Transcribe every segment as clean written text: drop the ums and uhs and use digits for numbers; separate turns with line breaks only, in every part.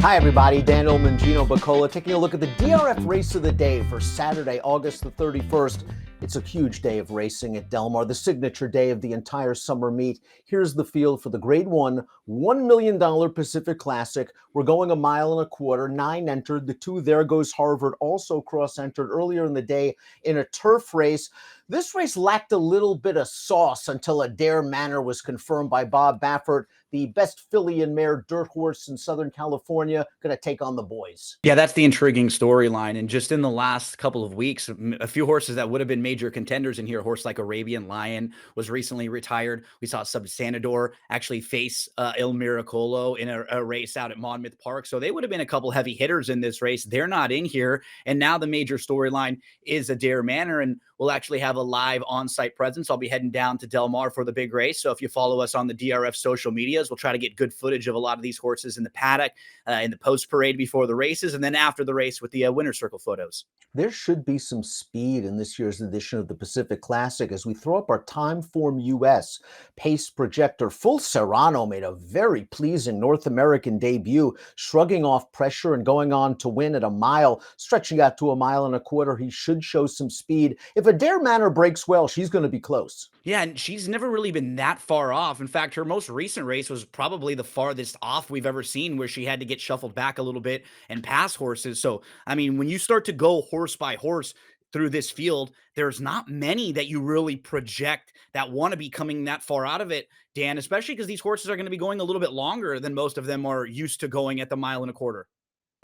Hi, everybody. Dan Illman, Gino, Buccola, taking a look at the DRF race of the day for Saturday, August the 31st. It's a huge day of racing at Del Mar, the signature day of the entire summer meet. Here's the field for the Grade 1, $1 million Pacific Classic. We're going 1.25 miles, 9 entered. The 2 There Goes Harvard also cross-entered earlier in the day in a turf race. This race lacked a little bit of sauce until Adair Manor was confirmed by Bob Baffert, the best filly and mare dirt horse in Southern California, going to take on the boys.
Yeah, that's the intriguing storyline. And just in the last couple of weeks, a few horses that would have been major contenders in here, a horse like Arabian Lion was recently retired. We saw Subsanador actually face Il Miracolo in a race out at Monmouth Park. So they would have been a couple heavy hitters in this race. They're not in here. And now the major storyline is Adair Manor. And we'll actually have a live on-site presence. I'll be heading down to Del Mar for the big race. So if you follow us on the DRF social medias, we'll try to get good footage of a lot of these horses in the paddock, in the post parade before the races, and then after the race with the winner's circle photos.
There should be some speed in this year's edition of the Pacific Classic as we throw up our Timeform US pace projector. Full Serrano made a very pleasing North American debut, shrugging off pressure and going on to win at a mile, stretching out to 1.25 miles. He should show some speed. If Adair Manor breaks well, she's going to be close.
Yeah, and she's never really been that far off. In fact, her most recent race was probably the farthest off we've ever seen, where she had to get shuffled back a little bit and pass horses. So, I mean, when you start to go horse by horse through this field, there's not many that you really project that want to be coming that far out of it, Dan, especially because these horses are going to be going a little bit longer than most of them are used to going at the 1.25 miles.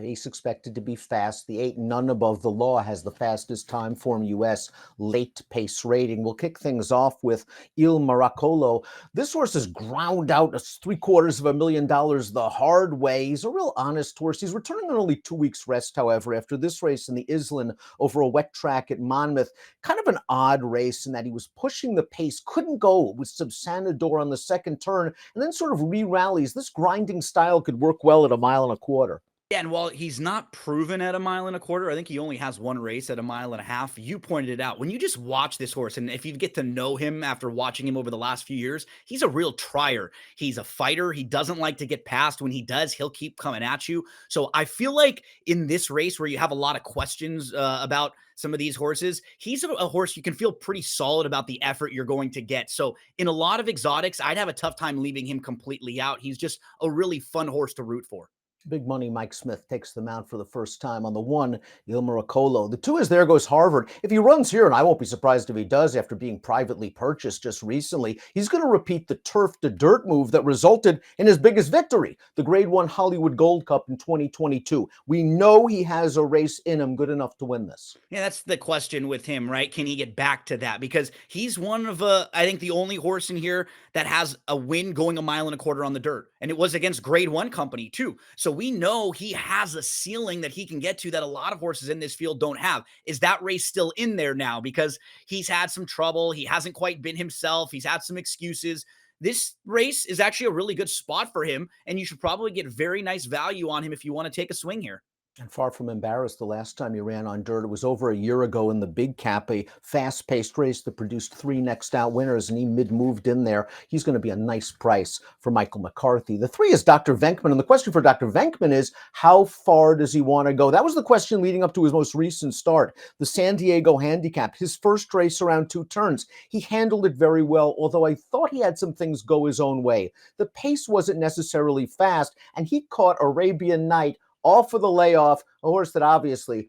He's expected to be fast. The 8 None Above the Law has the fastest Timeform US late pace rating. We'll kick things off with Il Miracolo. This horse has ground out $750,000 the hard way. He's a real honest horse. He's returning on only 2 weeks rest, however, after this race in the Illman over a wet track at Monmouth. Kind of an odd race in that he was pushing the pace, couldn't go with Subsanador on the second turn, and then sort of re-rallies. This grinding style could work well at 1.25 miles.
Yeah, and while he's not proven at 1.25 miles, I think he only has one race at 1.5 miles. You pointed it out. When you just watch this horse, and if you get to know him after watching him over the last few years, he's a real trier. He's a fighter. He doesn't like to get passed. When he does, he'll keep coming at you. So I feel like in this race where you have a lot of questions about some of these horses, he's a horse you can feel pretty solid about the effort you're going to get. So in a lot of exotics, I'd have a tough time leaving him completely out. He's just a really fun horse to root for.
Big money Mike Smith takes the mount for the first time on the 1, Il Miracolo. The 2 is There Goes Harvard. If he runs here, and I won't be surprised if he does after being privately purchased just recently, he's going to repeat the turf to dirt move that resulted in his biggest victory, the Grade 1 Hollywood Gold Cup in 2022. We know he has a race in him good enough to win this.
Yeah, that's the question with him, right? Can he get back to that? Because he's one of, I think, the only horse in here that has a win going 1.25 miles on the dirt. And it was against Grade 1 company, too. So we know he has a ceiling that he can get to that a lot of horses in this field don't have. Is that race still in there now? Because he's had some trouble. He hasn't quite been himself. He's had some excuses. This race is actually a really good spot for him, and you should probably get very nice value on him if you want to take a swing here.
And far from embarrassed the last time he ran on dirt. It was over a year ago in the Big Cap, a fast-paced race that produced 3 next out winners, and he mid-moved in there. He's going to be a nice price for Michael McCarthy. The 3 is Dr. Venkman, and the question for Dr. Venkman is, how far does he want to go? That was the question leading up to his most recent start, the San Diego Handicap, his first race around 2 turns. He handled it very well, although I thought he had some things go his own way. The pace wasn't necessarily fast, and he caught Arabian Night all for the layoff, a horse that obviously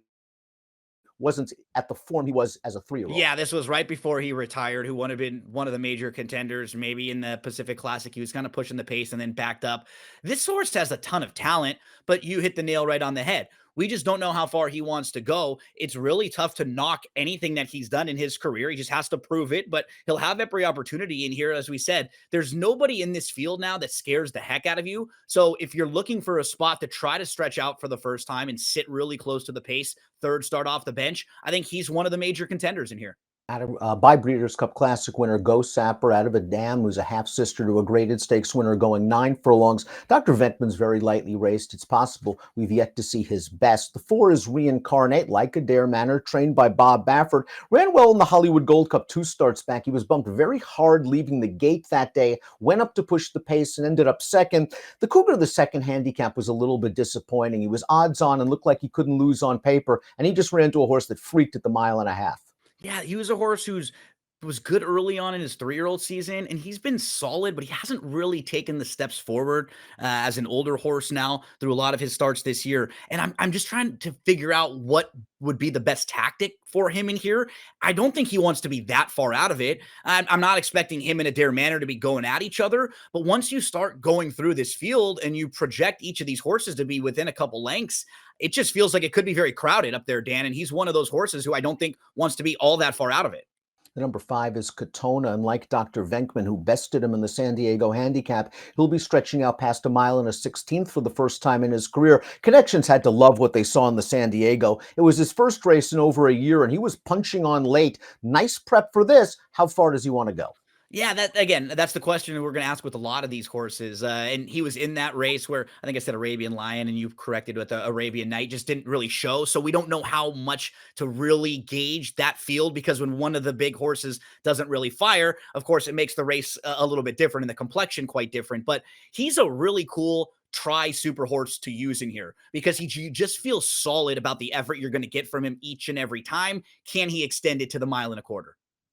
wasn't at the form he was as a 3-year-old.
Yeah, this was right before he retired, who would have been one of the major contenders, maybe in the Pacific Classic. He was kind of pushing the pace and then backed up. This horse has a ton of talent, but you hit the nail right on the head. We just don't know how far he wants to go. It's really tough to knock anything that he's done in his career. He just has to prove it, but he'll have every opportunity in here. As we said, there's nobody in this field now that scares the heck out of you. So if you're looking for a spot to try to stretch out for the first time and sit really close to the pace, third start off the bench, I think he's one of the major contenders in here.
By Breeders' Cup Classic winner Go Sapper out of a dam, who's a half sister to a graded stakes winner going 9 furlongs. Dr. Venkman's very lightly raced. It's possible we've yet to see his best. The 4 is Reincarnate, like a Dare Manor, trained by Bob Baffert. Ran well in the Hollywood Gold Cup 2 starts back. He was bumped very hard leaving the gate that day, went up to push the pace and ended up second. The Cougar, the second handicap, was a little bit disappointing. He was odds on and looked like he couldn't lose on paper, and he just ran to a horse that freaked at the 1.5 miles.
Yeah, he was a horse who's was good early on in his 3-year-old season, and he's been solid, but he hasn't really taken the steps forward as an older horse now through a lot of his starts this year. And I'm just trying to figure out what would be the best tactic for him in here. I don't think he wants to be that far out of it. I'm not expecting him and a Dare Manor to be going at each other, but once you start going through this field and you project each of these horses to be within a couple lengths, it just feels like it could be very crowded up there, Dan. And he's one of those horses who I don't think wants to be all that far out of it.
The number 5 is Katona, and like Dr. Venkman, who bested him in the San Diego Handicap, he'll be stretching out past 1.16 miles for the first time in his career. Connections had to love what they saw in the San Diego. It was his first race in over a year, and he was punching on late. Nice prep for this. How far does he want to go?
Yeah, that again, that's the question we're going to ask with a lot of these horses. And he was in that race where I think I said Arabian Lion, and you corrected with the Arabian Night, just didn't really show. So we don't know how much to really gauge that field because when one of the big horses doesn't really fire, of course, it makes the race a little bit different and the complexion quite different. But he's a really cool try super horse to use in here because you just feel solid about the effort you're going to get from him each and every time. Can he extend it to the 1.25 miles?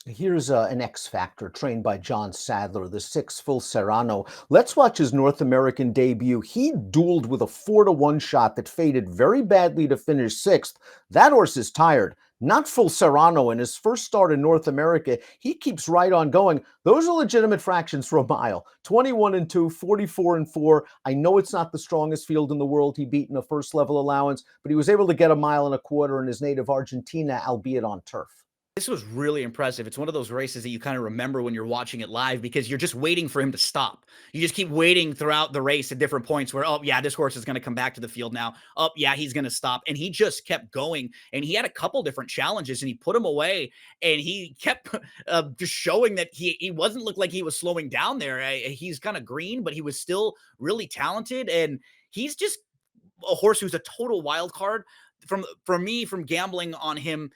Here's an X Factor trained by John Sadler, the 6 Full Serrano. Let's watch his North American debut. He dueled with a 4-to-1 shot that faded very badly to finish 6th. That horse is tired. Not Full Serrano in his first start in North America. He keeps right on going. Those are legitimate fractions for a mile. 21-2, 44-4. I know it's not the strongest field in the world he beat in a first level allowance, but he was able to get 1.25 miles in his native Argentina, albeit on turf.
This was really impressive. It's one of those races that you kind of remember when you're watching it live because you're just waiting for him to stop. You just keep waiting throughout the race at different points where, oh, yeah, this horse is going to come back to the field now. Oh, yeah, he's going to stop. And he just kept going. And he had a couple different challenges and he put them away. And he kept just showing that he wasn't look like he was slowing down there. He's kind of green, but he was still really talented. And he's just a horse who's a total wild card. For me, from gambling on him,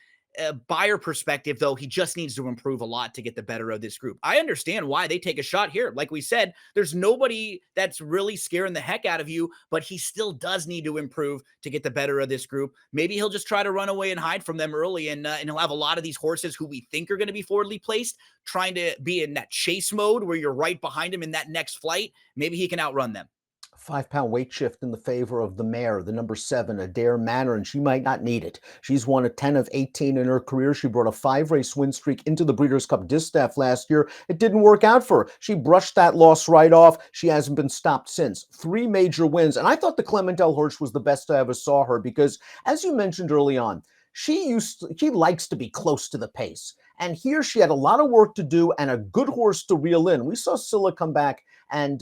buyer perspective, though, he just needs to improve a lot to get the better of this group. I understand why they take a shot here. Like we said, there's nobody that's really scaring the heck out of you, but he still does need to improve to get the better of this group. Maybe he'll just try to run away and hide from them early, and he'll have a lot of these horses who we think are going to be forwardly placed trying to be in that chase mode where you're right behind him in that next flight. Maybe he can outrun them.
5-pound weight shift in the favor of the mare, the number 7, Adair Manor, and she might not need it. She's won a 10 of 18 in her career. She brought a 5-race win streak into the Breeders' Cup Distaff last year. It didn't work out for her. She brushed that loss right off. She hasn't been stopped since. 3 major wins, and I thought the Clementel horse was the best I ever saw her because, as you mentioned early on, she likes to be close to the pace. And here she had a lot of work to do and a good horse to reel in. We saw Scylla come back and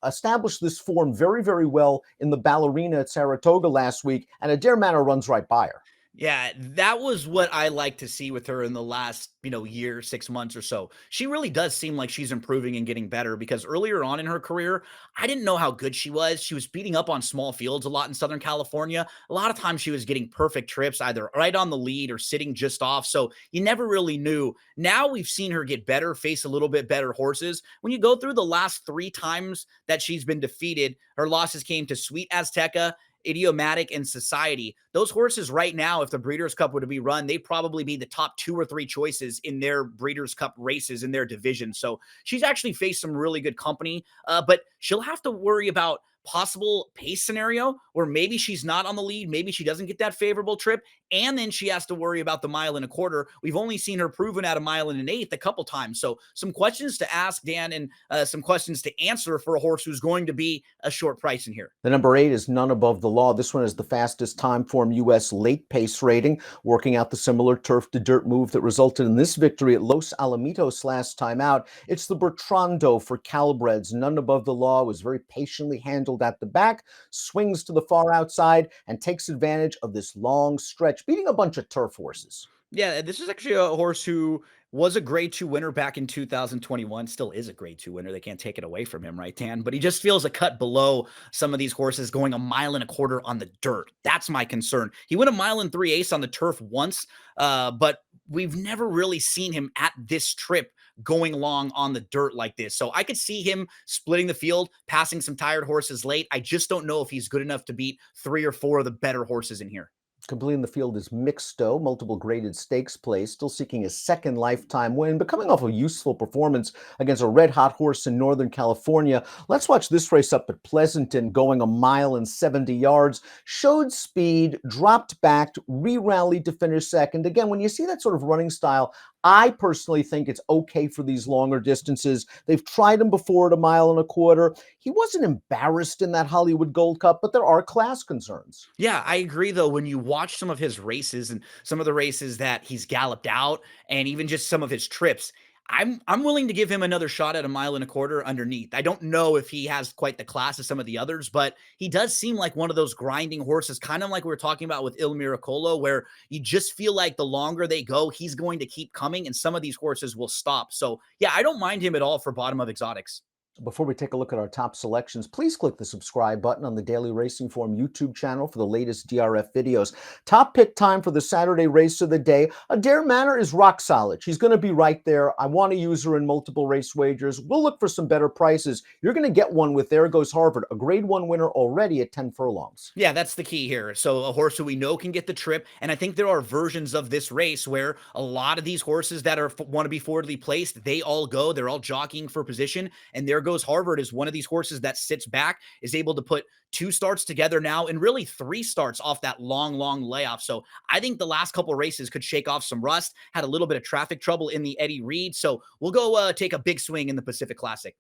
establish this form very, very well in the ballerina at Saratoga last week. And Adair Manor runs right by her.
Yeah, that was what I like to see with her in the last, year, 6 months or so. She really does seem like she's improving and getting better because earlier on in her career, I didn't know how good she was. She was beating up on small fields a lot in Southern California. A lot of times she was getting perfect trips, either right on the lead or sitting just off. So you never really knew. Now we've seen her get better, face a little bit better horses. When you go through the last 3 times that she's been defeated, her losses came to Sweet Azteca, Idiomatic, and Society. Those horses right now, if the Breeders' Cup were to be run, they'd probably be the top 2 or 3 choices in their Breeders' Cup races in their division. So she's actually faced some really good company, but she'll have to worry about possible pace scenario where maybe she's not on the lead, maybe she doesn't get that favorable trip, and then she has to worry about the 1.25 miles. We've only seen her proven at 1.125 miles a couple times. So some questions to ask, Dan, and some questions to answer for a horse who's going to be a short price in here.
The number 8 is None Above the Law. This one is the fastest time form U.S. late pace rating, working out the similar turf to dirt move that resulted in this victory at Los Alamitos last time out. It's the Bertrando for Calabreds. None Above the Law was very patiently handled at the back, swings to the far outside, and takes advantage of this long stretch, beating a bunch of turf horses.
Yeah, this is actually a horse who was a grade 2 winner back in 2021, still is a grade 2 winner. They can't take it away from him, right, Dan? But he just feels a cut below some of these horses going a mile and a quarter on the dirt. That's my concern. He went a mile and 3/8 on the turf once, but we've never really seen him at this trip going long on the dirt like this. So I could see him splitting the field, passing some tired horses late. I just don't know if he's good enough to beat 3 or 4 of the better horses in here.
Completing the field is Mixto, multiple graded stakes play, still seeking his second lifetime win, but coming off a useful performance against a red-hot horse in Northern California. Let's watch this race up at Pleasanton, going a mile and 70 yards. Showed speed, dropped back, re-rallied to finish second. Again, when you see that sort of running style, I personally think it's okay for these longer distances. They've tried him before at a mile and a quarter. He wasn't embarrassed in that Hollywood Gold Cup, but there are class concerns.
Yeah, I agree though. When you watch some of his races and some of the races that he's galloped out, and even just some of his trips, I'm willing to give him another shot at a mile and a quarter underneath. I don't know if he has quite the class of some of the others, but he does seem like one of those grinding horses, kind of like we were talking about with Illman, where you just feel like the longer they go, he's going to keep coming, and some of these horses will stop. So yeah, I don't mind him at all for bottom of exotics.
Before we take a look at our top selections, please click the subscribe button on the Daily Racing Form YouTube channel for the latest DRF videos. Top pick time for the Saturday race of the day. Adair Manor is rock solid. She's going to be right there. I want to use her in multiple race wagers. We'll look for some better prices. You're going to get one with There Goes Harvard, a grade 1 winner already at 10 furlongs.
Yeah, that's the key here. So a horse who we know can get the trip, and I think there are versions of this race where a lot of these horses that are want to be forwardly placed, they all go. They're all jockeying for position, and There Goes Harvard is one of these horses that sits back, is able to put 2 starts together now, and really 3 starts off that long layoff. So I think the last couple of races could shake off some rust. Had a little bit of traffic trouble in the Eddie Reed, so we'll go take a big swing in the Pacific Classic.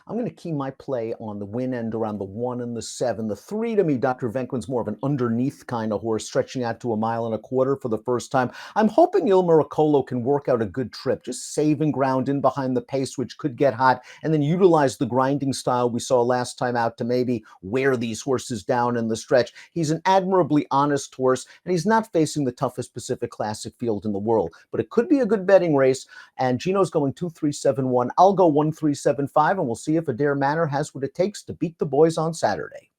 I'm going to key my play on the win end around the 1 and the 7. The 3 to me, Dr. Venkman's more of an underneath kind of horse, stretching out to a mile and a quarter for the first time. I'm hoping Buccola can work out a good trip, just saving ground in behind the pace, which could get hot, and then utilize the grinding style we saw last time out to maybe wear these horses down in the stretch. He's an admirably honest horse, and he's not facing the toughest Pacific Classic field in the world. But it could be a good betting race, and Gino's going 2-3-7-1. I'll go 1-3-7-5, and we'll see if Adair Manor has what it takes to beat the boys on Saturday.